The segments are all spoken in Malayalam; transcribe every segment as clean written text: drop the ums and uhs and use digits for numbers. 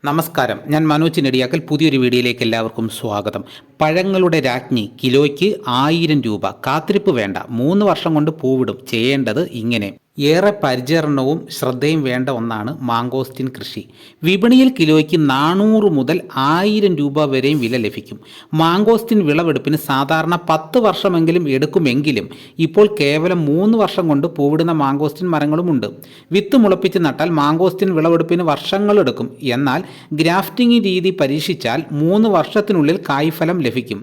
നമസ്കാരം, ഞാൻ മനോജ് നെടിയാക്കൽ. പുതിയൊരു വീഡിയോയിലേക്ക് എല്ലാവർക്കും സ്വാഗതം. പഴങ്ങളുടെ രാജ്ഞി കിലോയ്ക്ക് 1000 രൂപ. കാത്തിരിപ്പ് വേണ്ട, 3 വർഷം കൊണ്ട് പൂവിടും. ചെയ്യേണ്ടത് ഇങ്ങനെ: ഏറെ പരിചരണവും ശ്രദ്ധയും വേണ്ട ഒന്നാണ് മാങ്കോസ്റ്റിൻ കൃഷി. വിപണിയിൽ കിലോയ്ക്ക് 400 മുതൽ 1000 രൂപ വരെയും വില ലഭിക്കും. മാങ്കോസ്റ്റിൻ വിളവെടുപ്പിന് സാധാരണ 10 വർഷമെങ്കിലും എടുക്കുമെങ്കിലും ഇപ്പോൾ കേവലം 3 വർഷം കൊണ്ട് പൂവിടുന്ന മാങ്കോസ്റ്റിൻ മരങ്ങളുമുണ്ട്. വിത്ത് മുളപ്പിച്ച് നട്ടാൽ മാങ്കോസ്റ്റിൻ വിളവെടുപ്പിന് വർഷങ്ങളെടുക്കും. എന്നാൽ ഗ്രാഫ്റ്റിംഗ് രീതി പരീക്ഷിച്ചാൽ 3 വർഷത്തിനുള്ളിൽ കായ്ഫലം ലഭിക്കും.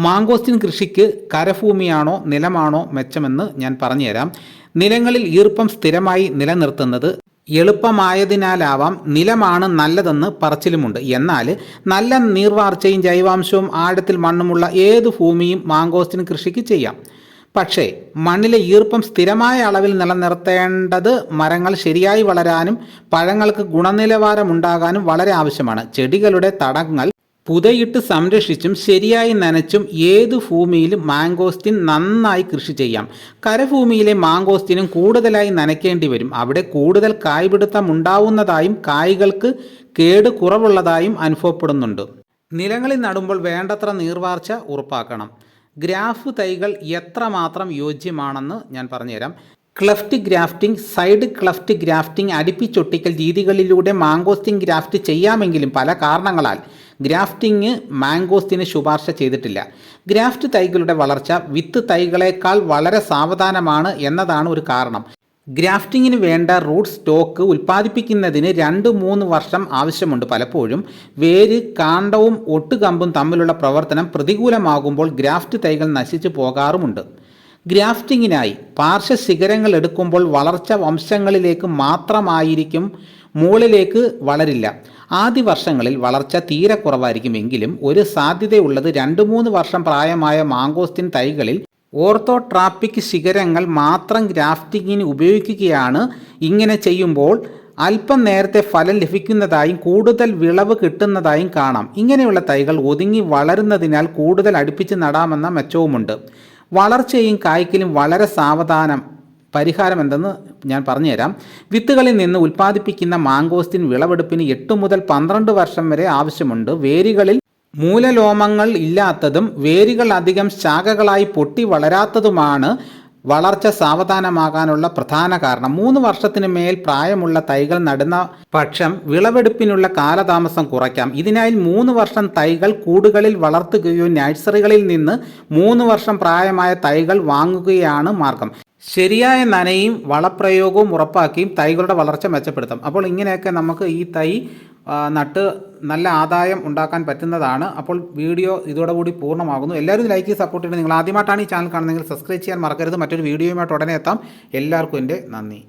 മാങ്കോസ്റ്റിൻ കൃഷിക്ക് കരഭൂമിയാണോ നിലമാണോ മെച്ചമെന്ന് ഞാൻ പറഞ്ഞുതരാം. നിലങ്ങളിൽ ഈർപ്പം സ്ഥിരമായി നിലനിർത്തുന്നത് എളുപ്പമായതിനാലാവാം നിലമാണ് നല്ലതെന്ന് പറച്ചിലുമുണ്ട്. എന്നാൽ നല്ല നീർവാർച്ചയും ജൈവാംശവും ആഴത്തിൽ മണ്ണുമുള്ള ഏത് ഭൂമിയും മാങ്കോസ്റ്റിൻ കൃഷിക്ക് ചെയ്യാം. പക്ഷേ മണ്ണിലെ ഈർപ്പം സ്ഥിരമായ അളവിൽ നിലനിർത്തേണ്ടത് മരങ്ങൾ ശരിയായി വളരാനും പഴങ്ങൾക്ക് ഗുണനിലവാരമുണ്ടാകാനും വളരെ ആവശ്യമാണ്. ചെടികളുടെ തടങ്ങൾ പുതയിട്ട് സംരക്ഷിച്ചും ശരിയായി നനച്ചും ഏതു ഭൂമിയിലും മാങ്കോസ്റ്റിൻ നന്നായി കൃഷി ചെയ്യാം. കരഭൂമിയിലെ മാങ്കോസ്റ്റിനും കൂടുതലായി നനയ്ക്കേണ്ടി വരും. അവിടെ കൂടുതൽ കായ്പിടുത്തം ഉണ്ടാവുന്നതായും കായ്കൾക്ക് കേട് കുറവുള്ളതായും അനുഭവപ്പെടുന്നുണ്ട്. നിലങ്ങളിൽ നടുമ്പോൾ വേണ്ടത്ര നീർവാർച്ച ഉറപ്പാക്കണം. ഗ്രാഫ് തൈകൾ എത്രമാത്രം യോജ്യമാണെന്ന് ഞാൻ പറഞ്ഞുതരാം. Cleft grafting, side cleft grafting, അടുപ്പിച്ചൊട്ടിക്കൽ രീതികളിലൂടെ മാങ്കോസ്റ്റിൻ ഗ്രാഫ്റ്റ് ചെയ്യാമെങ്കിലും പല കാരണങ്ങളാൽ ഗ്രാഫ്റ്റിംഗ് മാങ്കോസ്റ്റിന് ശുപാർശ ചെയ്തിട്ടില്ല. ഗ്രാഫ്റ്റ് തൈകളുടെ വളർച്ച വിത്ത് തൈകളേക്കാൾ വളരെ സാവധാനമാണ് എന്നതാണ് ഒരു കാരണം. ഗ്രാഫ്റ്റിങ്ങിന് വേണ്ട റൂട്ട് സ്റ്റോക്ക് ഉൽപ്പാദിപ്പിക്കുന്നതിന് 2-3 വർഷം ആവശ്യമുണ്ട്. പലപ്പോഴും വേര്, കാണ്ഡവും ഒട്ടുകമ്പും തമ്മിലുള്ള പ്രവർത്തനം പ്രതികൂലമാകുമ്പോൾ ഗ്രാഫ്റ്റ് തൈകൾ നശിച്ചു പോകാറുമുണ്ട്. ഗ്രാഫ്റ്റിങ്ങിനായി പാർശ്വശിഖരങ്ങൾ എടുക്കുമ്പോൾ വളർച്ച വംശങ്ങളിലേക്ക് മാത്രമായിരിക്കും, മുകളിലേക്ക് വളരില്ല. ആദ്യ വർഷങ്ങളിൽ വളർച്ച തീരെ കുറവായിരിക്കുമെങ്കിലും ഒരു സാധ്യതയുള്ളത് 2-3 വർഷം പ്രായമായ മാങ്കോസ്റ്റിൻ തൈകളിൽ ഓർത്തോട്രാപ്പിക് ശിഖരങ്ങൾ മാത്രം ഗ്രാഫ്റ്റിങ്ങിന് ഉപയോഗിക്കുകയാണ്. ഇങ്ങനെ ചെയ്യുമ്പോൾ അല്പം നേരത്തെ ഫലം ലഭിക്കുന്നതായും കൂടുതൽ വിളവ് കിട്ടുന്നതായും കാണാം. ഇങ്ങനെയുള്ള തൈകൾ ഒതുങ്ങി വളരുന്നതിനാൽ കൂടുതൽ അടുപ്പിച്ച് നടാമെന്ന മെച്ചവുമുണ്ട്. വളർച്ചയും കായ്ക്കലും വളരെ സാവധാനം. പരിഹാരം എന്തെന്ന് ഞാൻ പറഞ്ഞുതരാം. വിത്തുകളിൽ നിന്ന് ഉൽപ്പാദിപ്പിക്കുന്ന മാങ്കോസ്റ്റിൻ വിളവെടുപ്പിന് 8 മുതൽ 12 വർഷം വരെ ആവശ്യമുണ്ട്. വേരുകളിൽ മൂലലോമങ്ങൾ ഇല്ലാത്തതും വേരുകൾ അധികം ശാഖകളായി പൊട്ടി വളരാത്തതുമാണ് വളർച്ച സാവധാനമാകാനുള്ള പ്രധാന കാരണം. 3 വർഷത്തിന് മേൽ പ്രായമുള്ള തൈകൾ നടുന്ന പക്ഷം വിളവെടുപ്പിനുള്ള കാലതാമസം കുറയ്ക്കാം. ഇതിനായി 3 വർഷം തൈകൾ കൂടുകളിൽ വളർത്തുകയോ നഴ്സറികളിൽ നിന്ന് 3 വർഷം പ്രായമായ തൈകൾ വാങ്ങുകയാണ് മാർഗം. ശരിയായ നനയും വളപ്രയോഗവും ഉറപ്പാക്കിയും തൈകളുടെ വളർച്ച മെച്ചപ്പെടുത്താം. അപ്പോൾ ഇങ്ങനെയൊക്കെ നമുക്ക് ഈ തൈ നട്ട് നല്ല ആദായം ഉണ്ടാക്കാൻ പറ്റുന്നതാണ്. അപ്പോൾ വീഡിയോ ഇതോടുകൂടി പൂർണ്ണമാകുന്നു. എല്ലാവരും ലൈക്ക് ചെയ്ത് സപ്പോർട്ട് ചെയ്യണം. നിങ്ങൾ ആദ്യമായിട്ടാണ് ഈ ചാനൽ കാണുന്നതെങ്കിൽ സബ്സ്ക്രൈബ് ചെയ്യാൻ മറക്കരുത്. മറ്റൊരു വീഡിയോയുമായിട്ട് ഉടനെ എത്താം. എല്ലാവർക്കും എൻ്റെ നന്ദി.